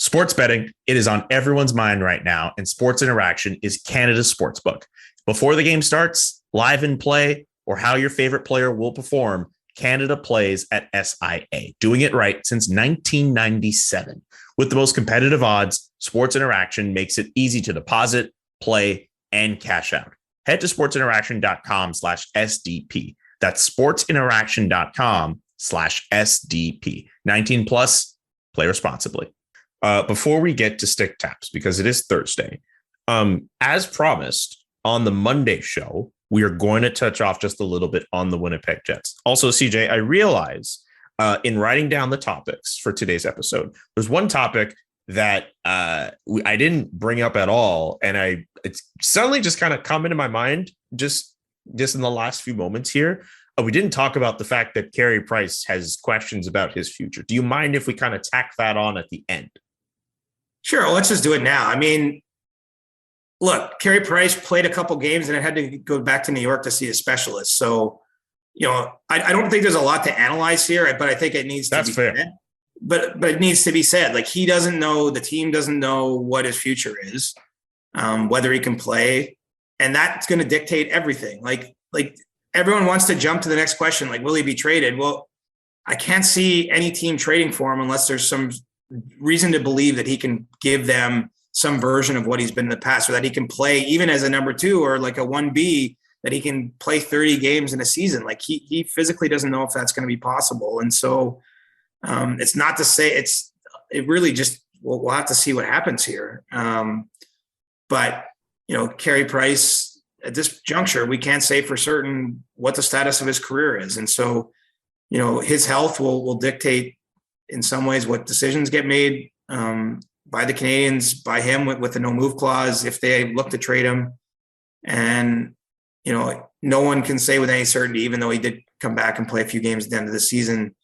Sports betting, it is on everyone's mind right now, and Sports Interaction is Canada's sportsbook. Before the game starts, live in play, or how your favorite player will perform, Canada plays at SIA, doing it right since 1997. With the most competitive odds, Sports Interaction makes it easy to deposit, play, and cash out. Head to sportsinteraction.com/SDP. That's sportsinteraction.com/SDP. 19 plus, play responsibly. Before we get to stick taps, because it is Thursday, as promised on the Monday show, we are going to touch off just a little bit on the Winnipeg Jets. Also, CJ, I realize in writing down the topics for today's episode, there's one topic that I didn't bring up at all, and it's suddenly just kind of come into my mind just in the last few moments here. We didn't talk about the fact that Carey Price has questions about his future. Do you mind if we kind of tack that on at the end? Sure, let's just do it now. I mean, look, Carey Price played a couple games and I had to go back to New York to see a specialist. So, I don't think there's a lot to analyze here, but I think it needs to be said. But it needs to be said. Like, he doesn't know, the team doesn't know what his future is, whether he can play, and that's going to dictate everything. Like everyone wants to jump to the next question, like, will he be traded? Well, I can't see any team trading for him unless there's some reason to believe that he can give them some version of what he's been in the past, or that he can play even as a number 2 or like a 1B, that he can play 30 games in a season. Like, he physically doesn't know if that's going to be possible. And so it's not to say it really just, we'll have to see what happens here. But Carey Price, at this juncture, we can't say for certain what the status of his career is. And so, his health will dictate in some ways what decisions get made by the Canadiens, by him with the no move clause, if they look to trade him. And, no one can say with any certainty, even though he did come back and play a few games at the end of the season,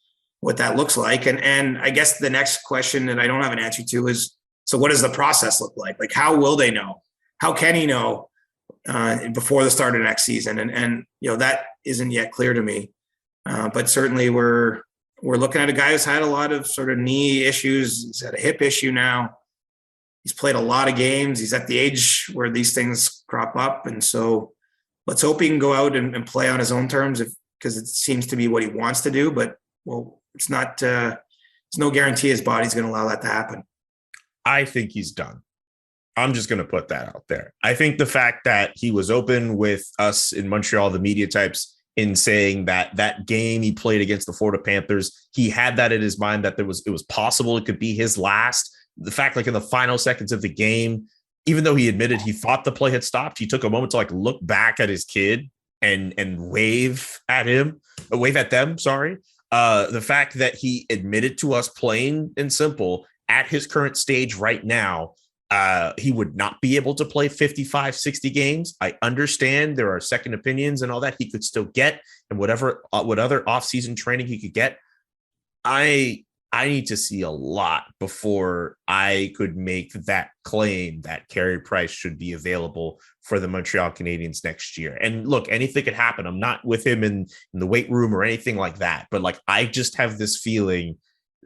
what that looks like. And I guess the next question that I don't have an answer to is, so what does the process look like? Like, how will they know? How can he know before the start of next season? And that isn't yet clear to me. But certainly we're looking at a guy who's had a lot of sort of knee issues. He's had a hip issue now. He's played a lot of games. He's at the age where these things crop up. And so let's hope he can go out and play on his own terms, because it seems to be what he wants to do. But, it's not, it's no guarantee his body's going to allow that to happen. I think he's done. I'm just going to put that out there. I think the fact that he was open with us in Montreal, the media types, in saying that game he played against the Florida Panthers, he had that in his mind that it was possible it could be his last. The fact, like, in the final seconds of the game, even though he admitted he thought the play had stopped, he took a moment to look back at his kid and wave at them. Sorry. The fact that he admitted to us, plain and simple, at his current stage right now, he would not be able to play 55, 60 games. I understand there are second opinions and all that he could still get, and what other offseason training he could get. I need to see a lot before I could make that claim that Carey Price should be available for the Montreal Canadiens next year. And look, anything could happen. I'm not with him in the weight room or anything like that, but I just have this feeling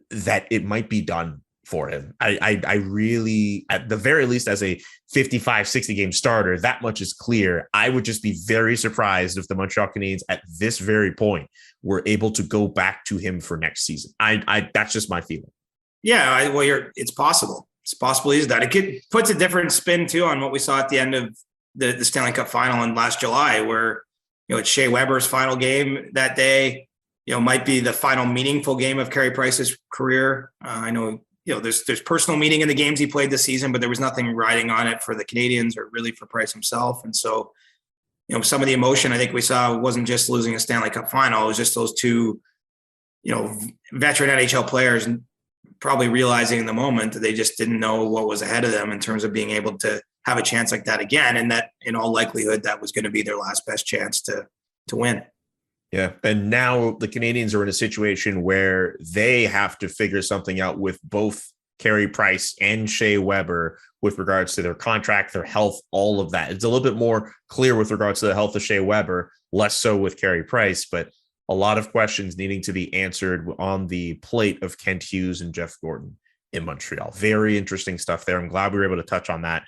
that it might be done for him. I really, at the very least, as a 55, 60 game starter, that much is clear. I would just be very surprised if the Montreal Canadiens at this very point were able to go back to him for next season. That's just my feeling. Yeah, it's possible. It's possible he's done. It puts a different spin too on what we saw at the end of the Stanley Cup final in last July, where, it's Shea Weber's final game that day, might be the final meaningful game of Carey Price's career. I know, there's personal meaning in the games he played this season, but there was nothing riding on it for the Canadiens or really for Price himself. And so, some of the emotion I think we saw wasn't just losing a Stanley Cup final. It was just those two, veteran NHL players probably realizing in the moment that they just didn't know what was ahead of them in terms of being able to have a chance like that again. And that, in all likelihood, that was going to be their last best chance to win. Yeah. And now the Canadiens are in a situation where they have to figure something out with both Carey Price and Shea Weber with regards to their contract, their health, all of that. It's a little bit more clear with regards to the health of Shea Weber, less so with Carey Price, but a lot of questions needing to be answered on the plate of Kent Hughes and Jeff Gordon. in Montreal. Very interesting stuff there. I'm glad we were able to touch on that.